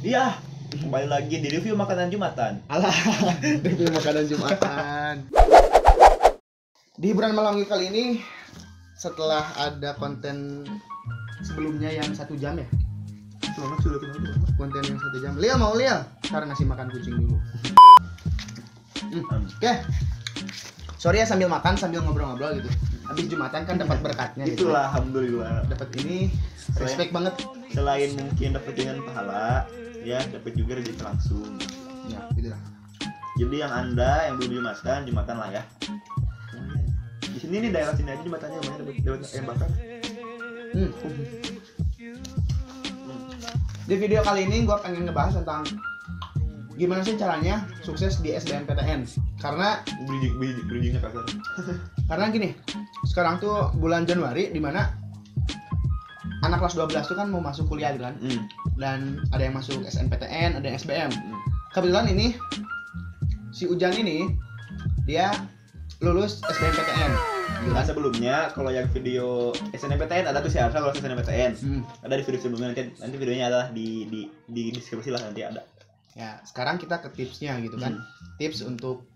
Iya, kembali lagi di review makanan Jumatan. Alah, review makanan Jumatan. Di hiburan malam kali ini, setelah ada konten sebelumnya yang 1 jam ya. Konten yang 1 jam. Lia mau Lia? Ntar ngasih makan kucing dulu. Oke. Sorry ya sambil makan sambil ngobrol-ngobrol gitu. Habis Jumatan kan dapat berkatnya gitu. Itulah alhamdulillah. Dapat ini respect banget. Selain mungkin dapat dengan pahala, ya dapat juga rezeki langsung. Ya, gitu lah. Jadi yang Anda yang belum Jumatan lah ya. Di sini nih daerah sini aja Jumatannya lumayan dapat ayam bakar. Di video kali ini gue pengen ngebahas tentang gimana sih caranya sukses di SBMPTN. Karena bridgingnya kasar. Karena gini, sekarang tuh bulan Januari dimana anak kelas 12 tuh kan mau masuk kuliah gitu kan. Dan ada yang masuk SNPTN, ada yang SBM. Kebetulan ini si Ujan ini dia lulus SBMPTN. Nah, sebelumnya kalau yang video SNMPTN ada tuh si Arsa kalau SNMPTN. Ada di video sebelumnya, nanti videonya adalah di deskripsi lah, nanti ada. Ya, sekarang kita ke tipsnya gitu kan. Tips untuk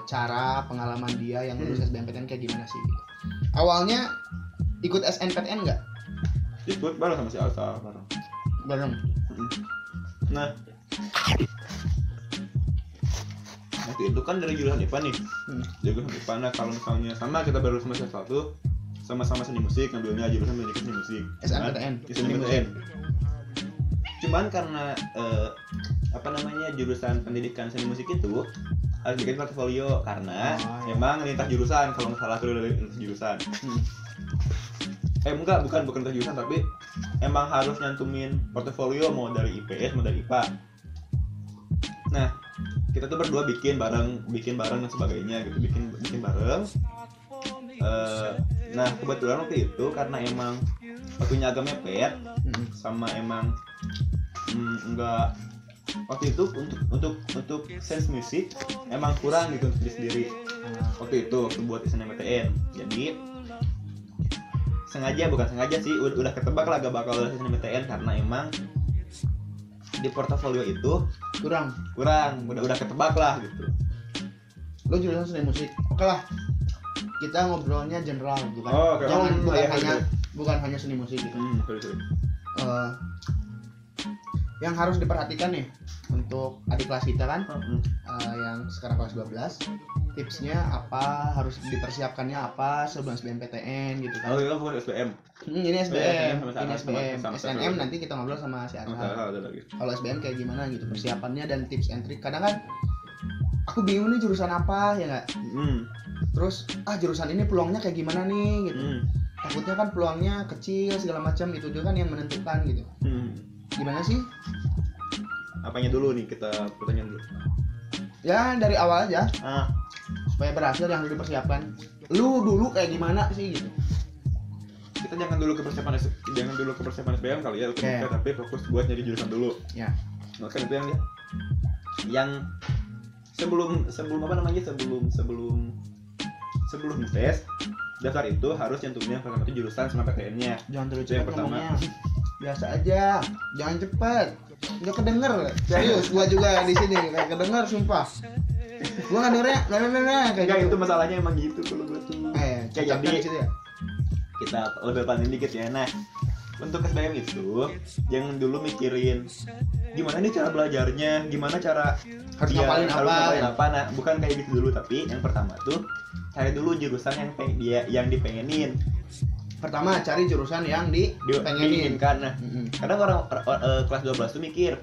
cara pengalaman dia yang lulus SBMPTN kayak gimana sih gitu. Awalnya ikut SNPTN enggak? Ikut bareng sama si Arsa Bareng. Nah, itu kan dari jurusan IPA nih. Jurusan IPA, nah kalau misalnya sama kita baru semester 1 sama-sama seni musik, ngambilnya jurusan pendidikan seni musik. SNMPTN. Cuman karena jurusan pendidikan seni musik itu harus bikin portofolio karena emang lintas jurusan kalau nggak salah dari lintas jurusan. Bukan lintas jurusan tapi emang harus nyantumin portofolio mau dari IPS mau dari IPA. Nah, kita tuh berdua bikin bareng dan sebagainya gitu, bikin bareng. Nah kebetulan waktu itu karena emang waktunya agak mepet sama emang enggak waktu itu untuk sense musik emang kurang gitu untuk sendiri waktu buat SNMPTN. Jadi bukan sengaja sih udah ketebak lah gak bakal SNMPTN karena emang di portofolio itu kurang udah ketebak lah gitu. Lo jurusan seni musik, oke lah kita ngobrolnya general gitu kan. Jangan bukan hanya seni musik gitu. Sorry. Yang harus diperhatikan nih untuk adik kelas kita kan, yang sekarang kelas 12, tipsnya apa, harus dipersiapkannya apa sebelum SBMPTN gitu kan. Itu bukan SBM. Ini SBM. Ini SBM. SNM nanti kita ngobrol sama si Arsa. Kalau SBM kayak gimana gitu persiapannya dan tips and trick. Kadang kan aku bingung nih jurusan apa ya nggak. Terus jurusan ini peluangnya kayak gimana nih gitu. Takutnya kan peluangnya kecil segala macam, itu juga kan yang menentukan gitu. Gimana sih? Apanya dulu nih kita pertanyaan dulu. Ya dari awal aja. Supaya berhasil yang harus dipersiapkan. Lu dulu kayak gimana sih gitu. Kita jangan dulu ke persiapan SBM kali ya, tapi fokus buat nyari jurusan dulu. Ya. Maka itu yang sebelum tes daftar itu harus nyantumin yang pertama itu jurusan sama PTN-nya. Jangan terlalu cepat ngomongnya. Biasa aja, jangan cepat. Nggak kedenger, serius. Gua juga di sini kayak kedenger, sumpah. Gua nggak dengernya, kayak gitu. Itu masalahnya emang gitu kalau gua tuh. Kayak jadi ya. Kita lebih panin dikit ya. Nah, untuk SBM itu jangan dulu mikirin gimana nih cara belajarnya, gimana cara harus ngapalin apa. Nah, bukan kayak gitu dulu, tapi yang pertama tuh cari dulu jurusan yang dipengenin. Pertama cari jurusan yang dipengenin karena kadang orang kelas 12 tuh mikir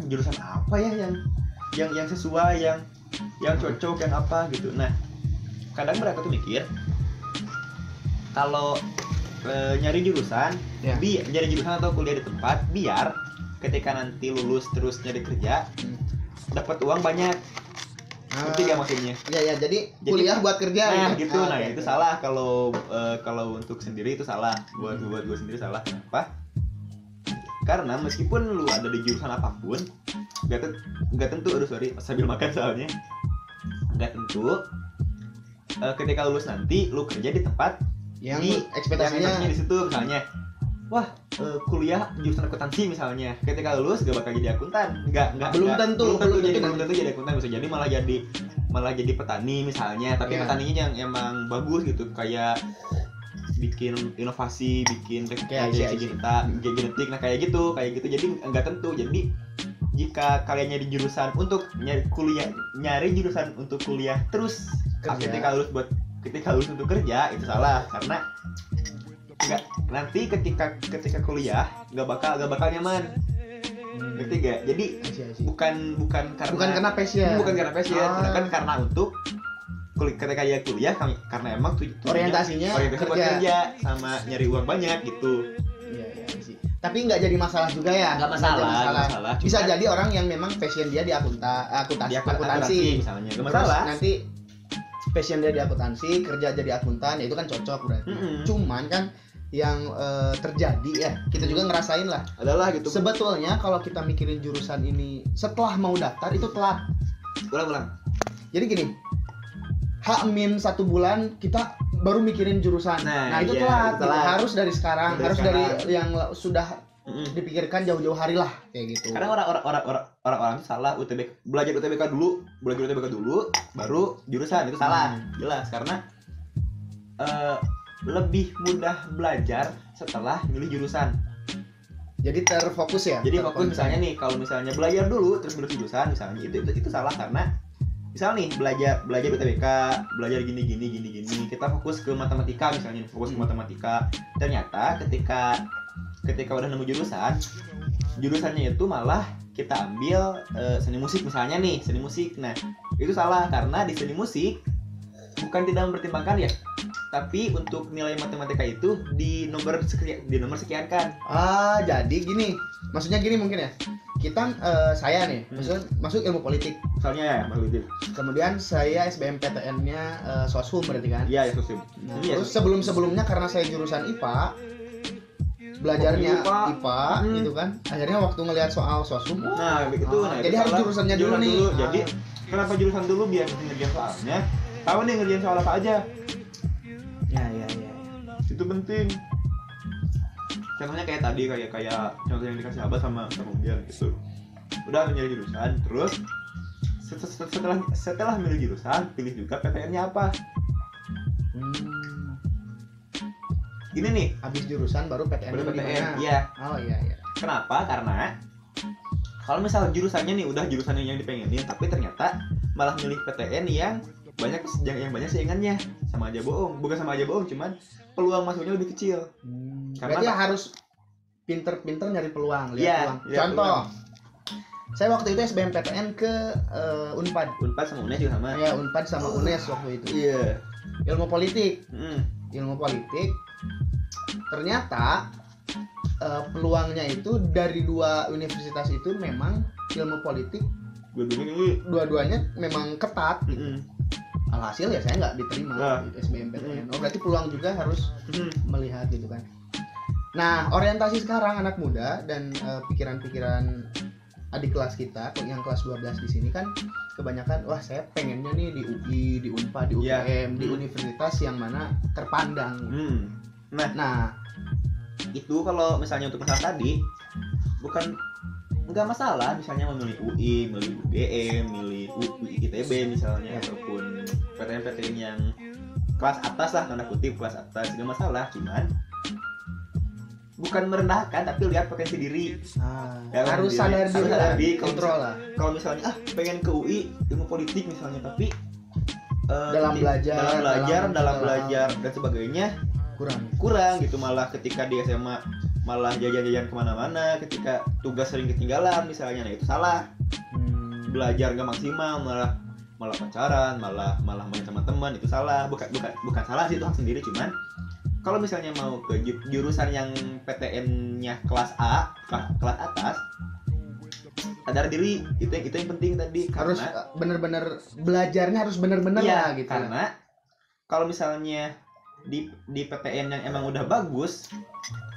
jurusan apa ya yang sesuai, yang cocok, yang apa gitu. Nah, kadang mereka tuh mikir kalau nyari jurusan atau kuliah di tempat biar ketika nanti lulus terus nyari kerja dapat uang banyak. Ngerti gak maksudnya? Iya, jadi kuliah buat kerja gitu. Itu salah kalau untuk sendiri itu salah. Buat gue sendiri salah. Kenapa? Karena meskipun lu ada di jurusan apapun, gak tentu sambil makan soalnya. Gak tentu ketika lulus nanti lu kerja di tempat yang ekspektasinya di situ misalnya. Wah, kuliah jurusan akuntansi misalnya, ketika lulus gak bakal jadi akuntan, belum tentu jadi akuntan, bisa jadi malah jadi petani misalnya, tapi petaninya yang emang bagus gitu, kayak bikin inovasi, bikin genetik, nah kayak gitu, jadi nggak tentu. Jadi jika kalian nyari jurusan untuk nyari jurusan untuk kuliah terus ketika lulus untuk kerja, itu salah, karena nanti ketika kuliah nggak bakal nyaman. Ngerti gak? Jadi bukan karena passion, sedangkan karena untuk ketika dia kuliah karena emang orientasinya buat kerja sama nyari uang banyak gitu. Iya sih. Tapi nggak jadi masalah juga ya. Nggak masalah. Bisa jadi orang yang memang passion dia di akuntansi misalnya. Nggak masalah. Nanti passion dia di akuntansi, kerja jadi akuntan, ya itu kan cocok berarti. Cuman kan yang terjadi ya, kita juga ngerasain lah. Adalah gitu. Sebetulnya kalau kita mikirin jurusan ini setelah mau daftar itu telat. Ulang. Jadi gini, H-1 bulan kita baru mikirin jurusan. Nah itu telat. Gitu. Harus dari sekarang, dari yang sudah dipikirkan jauh-jauh hari lah kayak gitu. Karena orang itu salah belajar UTBK dulu, baru jurusan, itu salah. Jelas, karena lebih mudah belajar setelah milih jurusan. Jadi terfokus ya. Jadi fokus misalnya nih, kalau misalnya belajar dulu terus milih jurusan misalnya, itu salah, karena misal nih belajar UTBK, belajar gini, kita fokus ke matematika misalnya, ternyata ketika udah nemu jurusannya itu malah kita ambil seni musik misalnya nih, nah itu salah, karena di seni musik bukan tidak mempertimbangkan ya, tapi untuk nilai matematika itu di nomor sekian kan. Jadi gini, maksudnya gini mungkin ya, kita saya nih masuk ilmu politik misalnya ya, politik. Kemudian saya SBMPTN-nya Soshum berarti kan? Iya, Soshum. Terus sebelumnya karena saya jurusan IPA, belajarnya IPA gitu kan. Akhirnya waktu ngelihat soal Soshum, jadi harus jurusannya dulu nih. Jadi kenapa jurusan dulu, biar ngerjain soalnya, tahu nih ngerjain soal apa aja. Ya. Itu penting. Contohnya kayak tadi, kayak contoh yang dikasih Abah sama Bian gitu. Udah milih jurusan, terus setelah milih jurusan, pilih juga PTN-nya apa. Ini nih, habis jurusan baru PTN. Iya. Oh iya. Kenapa? Karena kalau misal jurusannya nih udah jurusannya yang dipengenin, tapi ternyata malah milih PTN yang banyak saingannya, sama aja bohong. Bukan sama aja bohong, cuman peluang masuknya lebih kecil. Berarti harus pinter-pinter nyari peluang, lihat peluang. Contoh, saya waktu itu SBMPTN ke Unpad sama UNES juga sama. Ya, Unpad sama UNES waktu itu. Iya. Ilmu politik. Ternyata peluangnya itu dari dua universitas itu memang ilmu politik dua-duanya memang ketat. Alhasil ya saya nggak diterima di SBMPTN. Berarti peluang juga harus melihat gitu kan. Nah, orientasi sekarang anak muda dan pikiran-pikiran adik kelas kita yang kelas 12 di sini kan kebanyakan, wah saya pengennya nih di UI, di Unpad, di UGM, di universitas yang mana terpandang. Nah, itu kalau misalnya untuk masalah tadi nggak masalah, misalnya memilih UI, milih UGM, milih UI ITB misalnya, ataupun PTN yang kelas atas lah, tanda kutip kelas atas, nggak masalah. Cuman bukan merendahkan, tapi lihat potensi diri. Harus sadar diri, kontrol lah. Kalau misalnya pengen ke UI ilmu politik misalnya, tapi dalam belajar dan sebagainya kurang gitu, malah ketika di SMA malah jajan-jajan kemana-mana, ketika tugas sering ketinggalan misalnya, nah itu salah. Belajar gak maksimal, malah pacaran, malah main sama teman, itu salah. Bukan salah sih, itu hak sendiri. Cuman kalau misalnya mau ke jurusan yang PTN-nya kelas A, kelas atas, sadar diri, itu yang penting tadi. Harus bener-bener belajarnya harus bener-bener lah gitu. Karena kalau misalnya di PTN yang emang udah bagus,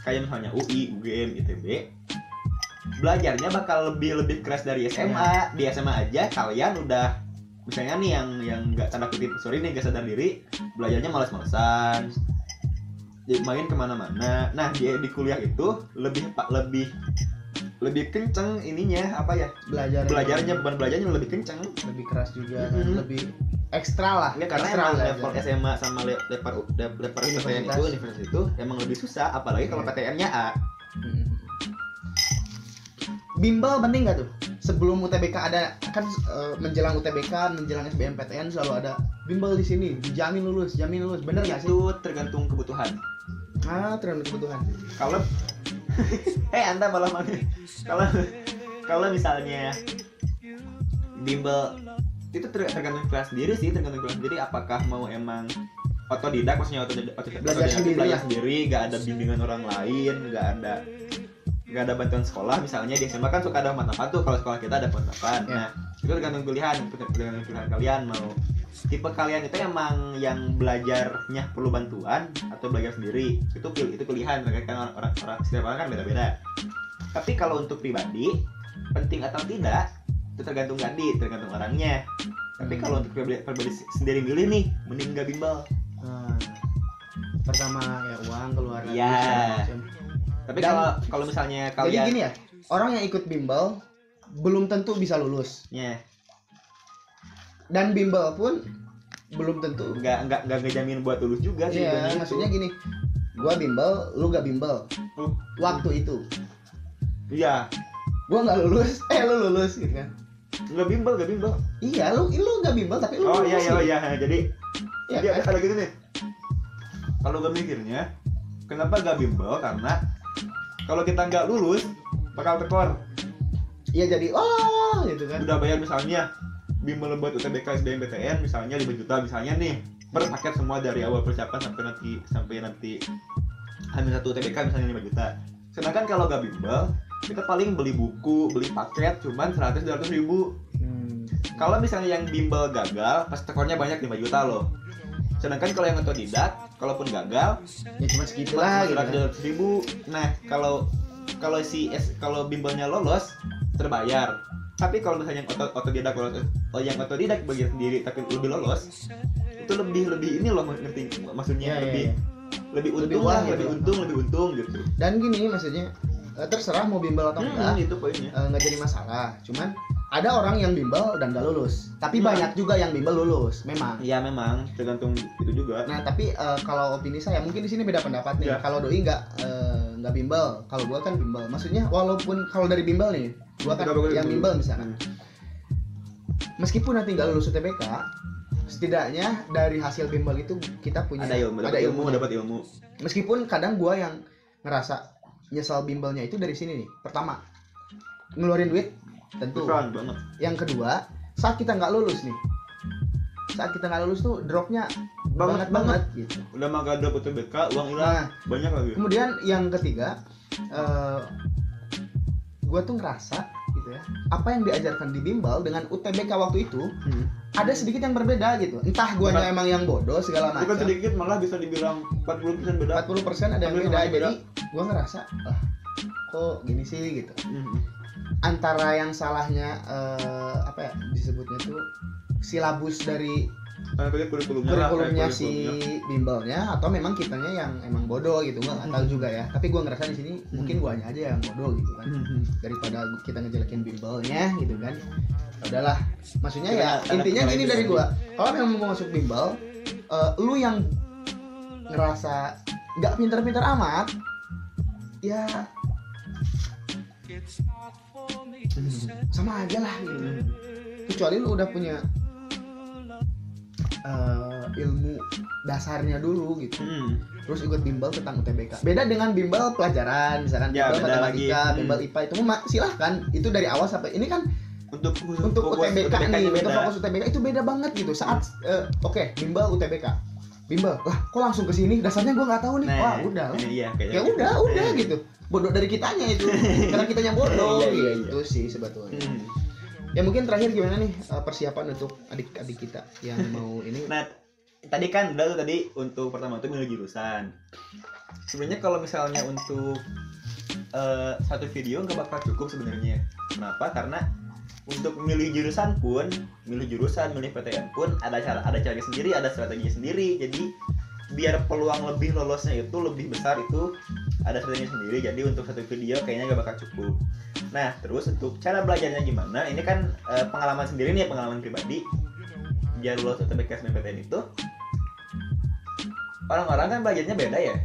kayak misalnya UI, UGM, ITB, belajarnya bakal lebih keras dari SMA. Di SMA aja kalian udah, misalnya nih yang nggak tanda kutip, sorry nih, nggak sadar diri, belajarnya malas-malesan, main kemana-mana. Nah di kuliah itu lebih kenceng ininya apa ya, belajarnya bukan belajarnya lebih kenceng, lebih keras juga kan? Lebih ekstra lah ya, karena ekstra emang level SMA sama level PTN itu universitas itu emang lebih susah, apalagi kalau PTN-nya A. Bimbel penting nggak tuh sebelum UTBK? Ada kan menjelang UTBK, menjelang SBMPTN selalu ada bimbel di sini, dijamin lulus, bener nggak sih? Itu tergantung kebutuhan. Tergantung kebutuhan. Kalau Anda malah mana? Kalau misalnya bimbel itu tergantung kelas sendiri sih, apakah mau emang otodidak, maksudnya otodidak belajar sendiri, gak ada bimbingan orang lain, gak ada bantuan sekolah. Misalnya di SMA kan suka ada mata-mata tuh, kalau sekolah kita ada mata-mata. Nah itu tergantung pilihan kalian, mau tipe kalian itu emang yang belajarnya perlu bantuan atau belajar sendiri, itu pilihan, karena orang setiap orang kan beda-beda. Tapi kalau untuk pribadi penting atau tidak itu tergantung orangnya. Tapi kalau untuk pribadi sendiri milih nih, mending nggak bimbel. Pertama ya uang keluaran. Iya. Tapi kalau misalnya kalian, jadi gini ya, orang yang ikut bimbel belum tentu bisa lulus. Yeah. Dan bimbel pun belum tentu nggak ngejamin buat lulus juga sih. Iya, maksudnya gini, gua bimbel, lu gak bimbel. Waktu itu. Iya. Gua nggak lulus, lu lulus gitu kan. Nggak bimbel. Iya, lu nggak bimbel tapi lu lulus. Iya. Jadi ya, ada gitu nih. Kalau gue mikirnya, kenapa gak bimbel? Karena kalau kita nggak lulus bakal tekor. Iya, jadi gitu kan. Udah bayar misalnya bimbel buat UTBK SBMPTN misalnya 5 juta misalnya nih, per paket semua dari awal persiapan sampai nanti H-1 UTBK misalnya 5 juta. Sedangkan kalau gak bimbel, kita paling beli buku, beli paket cuman 100-200 ribu. Kalau misalnya yang bimbel gagal, pas tekornya banyak 5 juta loh. Sedangkan kalau yang otodidak, kalaupun gagal, ya cuma segitulah, 100-200 ribu. Nah, kalau bimbelnya lolos, terbayar. Tapi kalau misalnya yang otodidak belajar sendiri tapi lebih lolos, itu lebih ini loh, ngerti maksudnya, lebih untung gitu. Dan gini maksudnya, terserah mau bimbel atau enggak, itu poinnya. Nggak jadi masalah. Cuman ada orang yang bimbel dan gak lulus, tapi banyak juga yang bimbel lulus, memang. Iya, memang tergantung itu juga. Nah tapi kalau opini saya mungkin di sini beda pendapat nih. Kalau doi nggak bimbel, kalau gua kan bimbel. Maksudnya walaupun kalau dari bimbel nih, gua kan yang bimbel misalnya. Meskipun nanti nggak lulus UTBK, setidaknya dari hasil bimbel itu kita punya ada ilmu. Meskipun kadang gua yang ngerasa nyesal bimbelnya itu dari sini nih. Pertama, ngeluarin duit tentu. Banget. Yang kedua, saat kita nggak lulus tuh dropnya banget gitu. Udah mah gak drop UTBK, uang hilang banyak lagi. Kemudian yang ketiga, gue tuh ngerasa gitu ya, apa yang diajarkan di bimbel dengan UTBK waktu itu ada sedikit yang berbeda gitu. Entah guanya emang yang bodoh segala macam. Bukan sedikit, malah bisa dibilang 40% beda. 40% ada yang beda. Jadi gue ngerasa kok gini sih gitu. Antara yang salahnya apa ya disebutnya tuh silabus dari kurikulumnya si bimbelnya, atau memang kitanya yang emang bodoh gitu. Gue nggak tahu juga ya, tapi gue ngerasa di sini mungkin guanya aja yang bodoh gitu kan. Daripada kita ngejelekin bimbelnya gitu kan, udahlah. Maksudnya ya intinya gini dari gue, kalau memang mau masuk bimbel, lu yang ngerasa nggak pintar-pintar amat ya sama aja lah gitu. Kecuali lu udah punya ilmu dasarnya dulu gitu. Terus ikut bimbel tentang UTBK. Beda dengan bimbel pelajaran, misalkan bimbel matematika, bimbel IPA itu silahkan. Itu dari awal sampai ini kan untuk UTBK nih, untuk fokus UTBK itu beda banget gitu. Saat bimbel UTBK. Bimbel, kok langsung ke sini? Dasarnya gue nggak tahu nih. Udah. Ya udah gitu. Bodoh dari kitanya itu. Karena kitanya bodoh gitu sih sebetulnya. Ya mungkin terakhir gimana nih persiapan untuk adik-adik kita yang mau ini? Nah, tadi kan udah tuh tadi untuk pertama itu milih jurusan. Sebenarnya kalau misalnya untuk satu video nggak bakal cukup sebenarnya. Kenapa? Karena untuk milih jurusan, milih PTN pun ada caranya sendiri, ada strateginya sendiri. Jadi biar peluang lebih lolosnya itu lebih besar itu ada strateginya sendiri. Jadi untuk satu video kayaknya gak bakal cukup. Nah terus untuk cara belajarnya gimana, ini kan pengalaman sendiri nih, pengalaman pribadi. Biar lulus UTBK SBMPTN itu orang-orang kan belajarnya beda ya.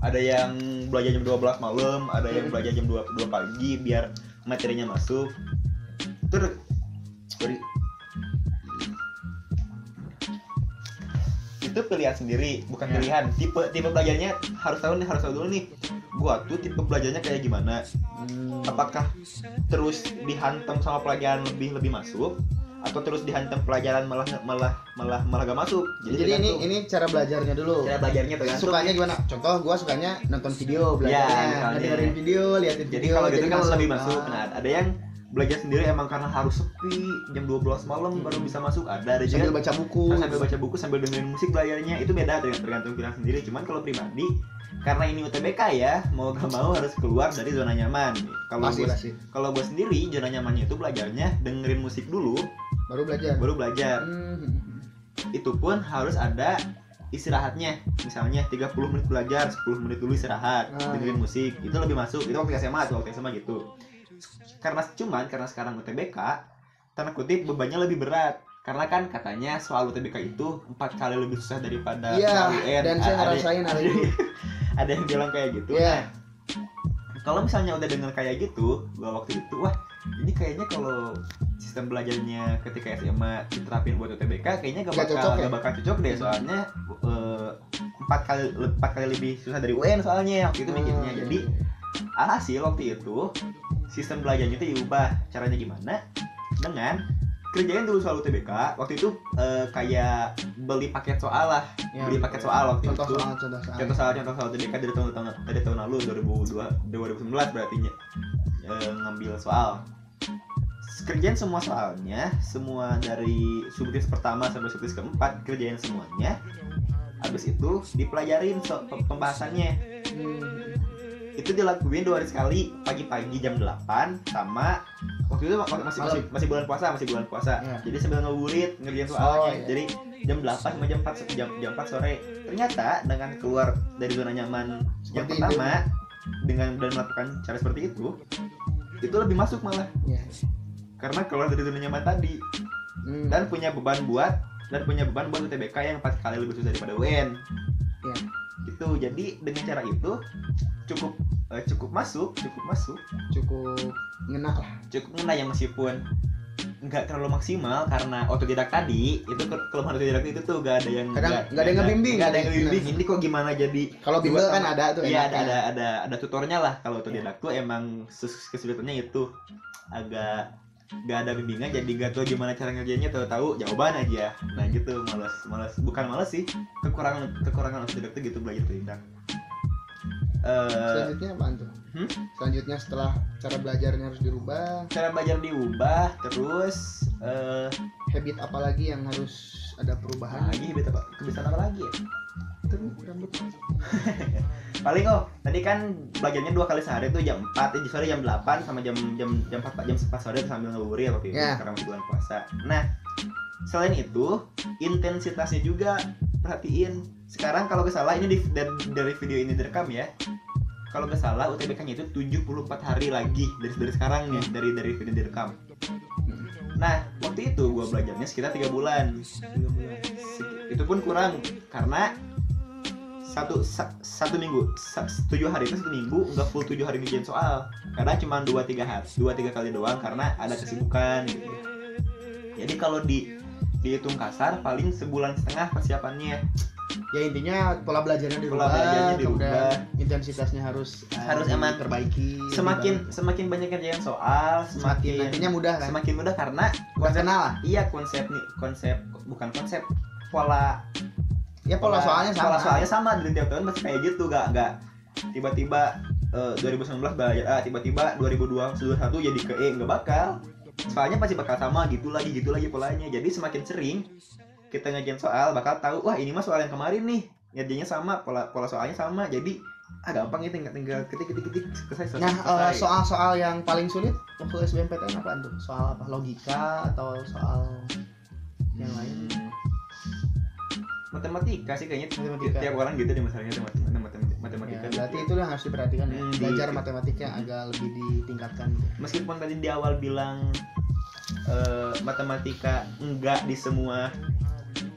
Ada yang belajar jam 12 malam, ada yang belajar jam 2 pagi biar materinya masuk. Itu pilihan sendiri, bukan pilihan. Tipe belajarnya harus tahu dulu nih. Gua tuh tipe belajarnya kayak gimana? Apakah terus dihantam sama pelajaran lebih masuk, atau terus dihantam pelajaran malah gak masuk? Jadi ini cara belajarnya dulu. Cara belajarnya tergantung. Sukanya gimana? Contoh gua sukanya nonton video belajarnya, dengerin video, liatin video. Jadi kalau gitu kan lebih masuk. Nah, ada yang belajar sendiri emang karena harus sepi jam 12 malam baru bisa masuk. Ada sambil baca buku, sambil dengerin musik belajarnya. Itu beda, tergantung pilihan sendiri. Cuman kalau pribadi, karena ini UTBK ya, mau gak mau harus keluar dari zona nyaman. Kalau gue sendiri, zona nyamannya itu belajarnya dengerin musik dulu, baru belajar. Itu pun harus ada istirahatnya. Misalnya 30 menit belajar, 10 menit dulu istirahat, dengerin musik. Itu lebih masuk. Itu waktu SMA gitu. Karena sekarang UTBK, tanda kutip bebannya lebih berat. Karena kan katanya soal UTBK itu 4 kali lebih susah daripada soal UN. Dan saya ngerasain hal itu. Ada yang bilang kayak gitu. Nah, kalau misalnya udah denger kayak gitu, gua waktu itu, wah ini kayaknya kalau sistem belajarnya ketika SMA diterapin buat UTBK kayaknya gak bakal cocok deh. Soalnya 4 kali lebih susah dari UN soalnya waktu itu mikirnya. Jadi alhasil waktu itu sistem belajarnya itu diubah. Caranya gimana? Dengan kerjain dulu soal UTBK. Waktu itu kayak beli paket soal lah. Beli paket soal waktu itu. Contoh soal UTBK dari tahun lalu 2019 berarti ngambil soal. Kerjain semua soalnya, semua dari subjek pertama sampai subjek keempat, kerjain semuanya. Habis itu dipelajarin pembahasannya. Itu dilakuin 2 hari sekali, pagi-pagi jam 8 sama waktu itu masih bulan puasa. Jadi sambil ngabuburit ngerjain soalnya. Jadi jam 8 sama jam 4 sore. Ternyata dengan keluar dari zona nyaman yang pertama dan melakukan cara seperti itu lebih masuk malah. Karena keluar dari zona nyaman tadi. Dan punya beban buat UTBK yang 4 kali lebih susah daripada UN. Gitu. Jadi dengan cara itu cukup masuk, cukup ngena ya, meskipun nggak terlalu maksimal karena otodidak tadi. Itu kelemahan otodidak itu tuh gak ada yang ngebimbing. Ini kok gimana jadi? Kalau bimbel kan ada tuh. Iya, ada tutornya lah. Kalau otodidak tuh emang kesulitannya itu agak gak ada bimbingan, jadi gak tahu gimana cara ngerjainnya, tahu jawaban aja. Nah gitu, bukan malas sih, kekurangan otodidak tuh gitu, belajar otodidak. Selanjutnya apaan tuh? Selanjutnya setelah cara belajarnya harus dirubah. Cara belajar diubah, terus habit apa lagi yang harus ada perubahan? Habit apa? Kebiasaan apa lagi ya? Itu rambut. Paling tadi kan belajarnya 2 kali sehari tuh jam 4, jam 8 sama jam 4 sore sambil ngabuburit waktu itu karena masih bulan puasa. Nah, selain itu intensitasnya juga perhatiin. Sekarang kalau gak salah ini dari video ini direkam ya. Kalau gak salah UTBK-nya itu 74 hari lagi dari sekarang nih, dari video direkam. Nah, waktu itu gua belajarnya sekitar 3 bulan. Itu pun kurang karena satu minggu 7 hari itu 1 minggu nggak full 7 hari ngerjain soal, kadang cuma 2-3 kali doang karena ada kesibukan gitu. Jadi kalau dihitung kasar paling sebulan setengah persiapannya. Ya intinya pola belajarnya dirubah. Intensitasnya harus emang terbaiki. Semakin banyak kerjaan soal, semakin nantinya mudah kan? Semakin mudah karena konsep pola. Ya pola soalnya sama dari tiap tahun masih kayak gitu, gak tiba-tiba 2019 belajar A, tiba-tiba 2021 jadi ke E, nggak bakal. Soalnya pasti bakal sama gitu lagi polanya. Jadi semakin sering kita ngerjain soal bakal tahu, wah ini mah soal yang kemarin nih, ngerjainnya sama, pola soalnya sama. Jadi gampang ya, tinggal ketik selesai. Nah, soal-soal yang paling sulit waktu SBMPTN apaan tuh? Soal apa? Logika atau soal yang lain? matematika sih kayaknya. Tiap orang gitu deh masalahnya matematika. Ya, berarti itu yang harus diperhatikan ya. Belajar matematika agak lebih ditingkatkan. Meskipun tadi di awal bilang matematika enggak di semua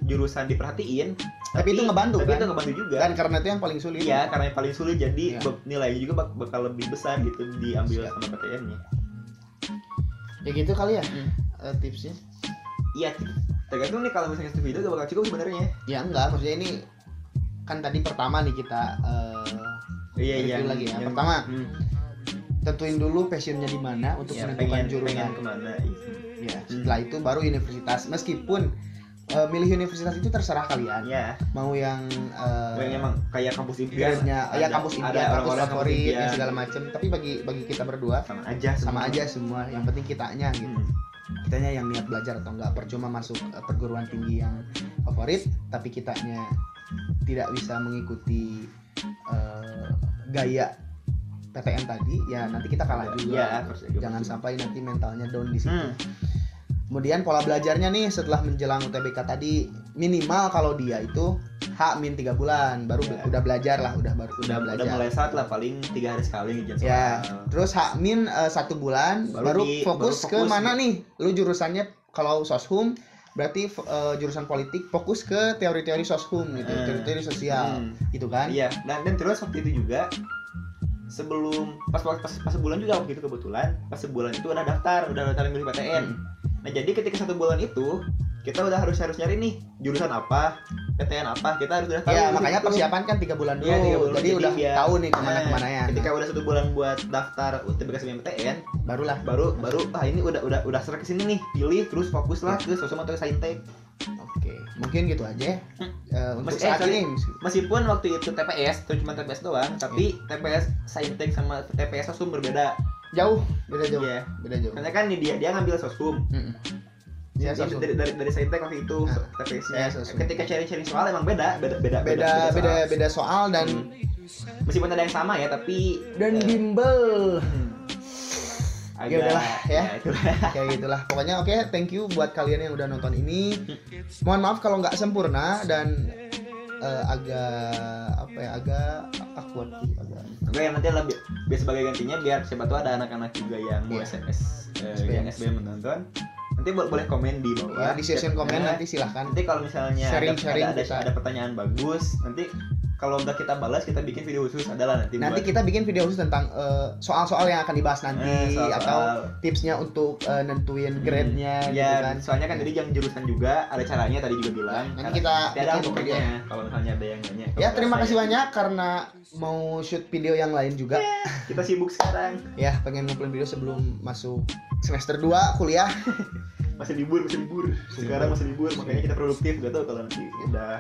jurusan diperhatiin, tapi itu ngebantu kan? Itu ngebantu juga. Dan karena itu yang paling sulit. Iya, karena yang paling sulit jadi nilainya juga bakal lebih besar gitu diambil sama PTN-nya. Ya gitu kali ya tipsnya. Iya, tergantung nih kalau misalnya satu video gak bakal cukup sebenarnya. Ya enggak, maksudnya ini kan tadi pertama nih kita review lagi ya. Pertama, tentuin dulu passionnya di mana untuk menentukan jurusan kemana. Ya, setelah itu baru universitas. Meskipun milih universitas itu terserah kalian. Ya. Mau yang emang kayak kampus impian. Ya kampus impian, kampus favorit dan segala macam. Tapi bagi kita berdua sama aja semua. Yang penting kitanya gitu. Kitanya yang niat belajar atau enggak, percuma masuk perguruan tinggi yang favorit tapi kitanya tidak bisa mengikuti gaya PTN tadi, ya nanti kita kalah juga. Jangan sampai nanti mentalnya down di situ. Kemudian pola belajarnya nih setelah menjelang UTBK tadi, minimal kalau dia itu H-3 bulan baru udah belajar lah, udah belajar. Udah mulai saat lah paling 3 hari sekali ngerjain soal. Ya, terus H-1 bulan baru fokus ke mana nih? Lu jurusannya kalau soshum berarti jurusan politik fokus ke teori-teori soshum gitu, teori-teori sosial gitu kan? Iya. Dan terus waktu itu juga sebelum pas sebulan juga waktu itu kebetulan pas sebulan itu udah daftar milih PTN. Nah jadi ketika 1 bulan itu kita udah harus nyari nih jurusan apa, PTN apa, kita harus udah tahu. Ya makanya persiapan kan 3 bulan dulu. Ya, 3 bulan jadi udah tahu nih kemana ya. Ketika udah 1 bulan buat daftar UTBK SBMPTN, baru ini udah serak kesini nih, pilih terus fokuslah ke sosum atau saintek. Oke, mungkin gitu aja. Untuk saat ini meskipun waktu itu TPS, itu cuma TPS doang, tapi TPS saintek sama TPS sosum beda jauh. Karena kan dia ngambil sosum. Dari saintek waktu itu TPS-nya. Ketika sharing soal emang beda soal dan meskipun ada yang sama ya tapi dan bimbel. Ya udahlah ya. Kayak gitulah. Pokoknya oke, thank you buat kalian yang udah nonton ini. Mohon maaf kalau nggak sempurna dan agak awkward gitu. Oke, nanti lebih sebagai gantinya biar siapa tahu ada anak-anak juga yang mau SMS yang SBM menonton. Nanti boleh komen di bawah. Di section komen nanti silahkan. Nanti kalau misalnya sharing ada pertanyaan bagus, nanti kalau udah kita balas kita bikin video khusus adalah nanti kita bikin video khusus tentang soal-soal yang akan dibahas nanti atau tipsnya untuk nentuin grade-nya gitu kan. Soalnya kan tadi yang jurusan juga ada caranya tadi juga bilang. Nanti kita ada pokoknya kalau misalnya ada yang nanya. Ya, terima kasih banyak karena mau shoot video yang lain juga. Kita sibuk sekarang. Ya, pengen ngumpulin video sebelum masuk semester 2 kuliah. Masih libur. Sekarang masih libur, makanya kita produktif. Gak tau kalau nanti udah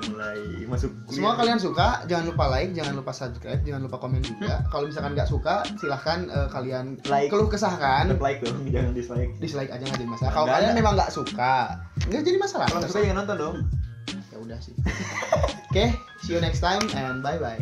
mulai masuk kuliah. Semua kalian suka, jangan lupa like, jangan lupa subscribe, jangan lupa komen juga. Kalau misalkan nggak suka, silahkan kalian keluh kesahkan. Like dong, jangan dislike. Dislike aja nggak jadi masalah. Kalau kalian memang nggak suka, nggak jadi masalah. Kalau nggak suka jangan nonton dong. Ya udah sih. Oke, see you next time and bye bye.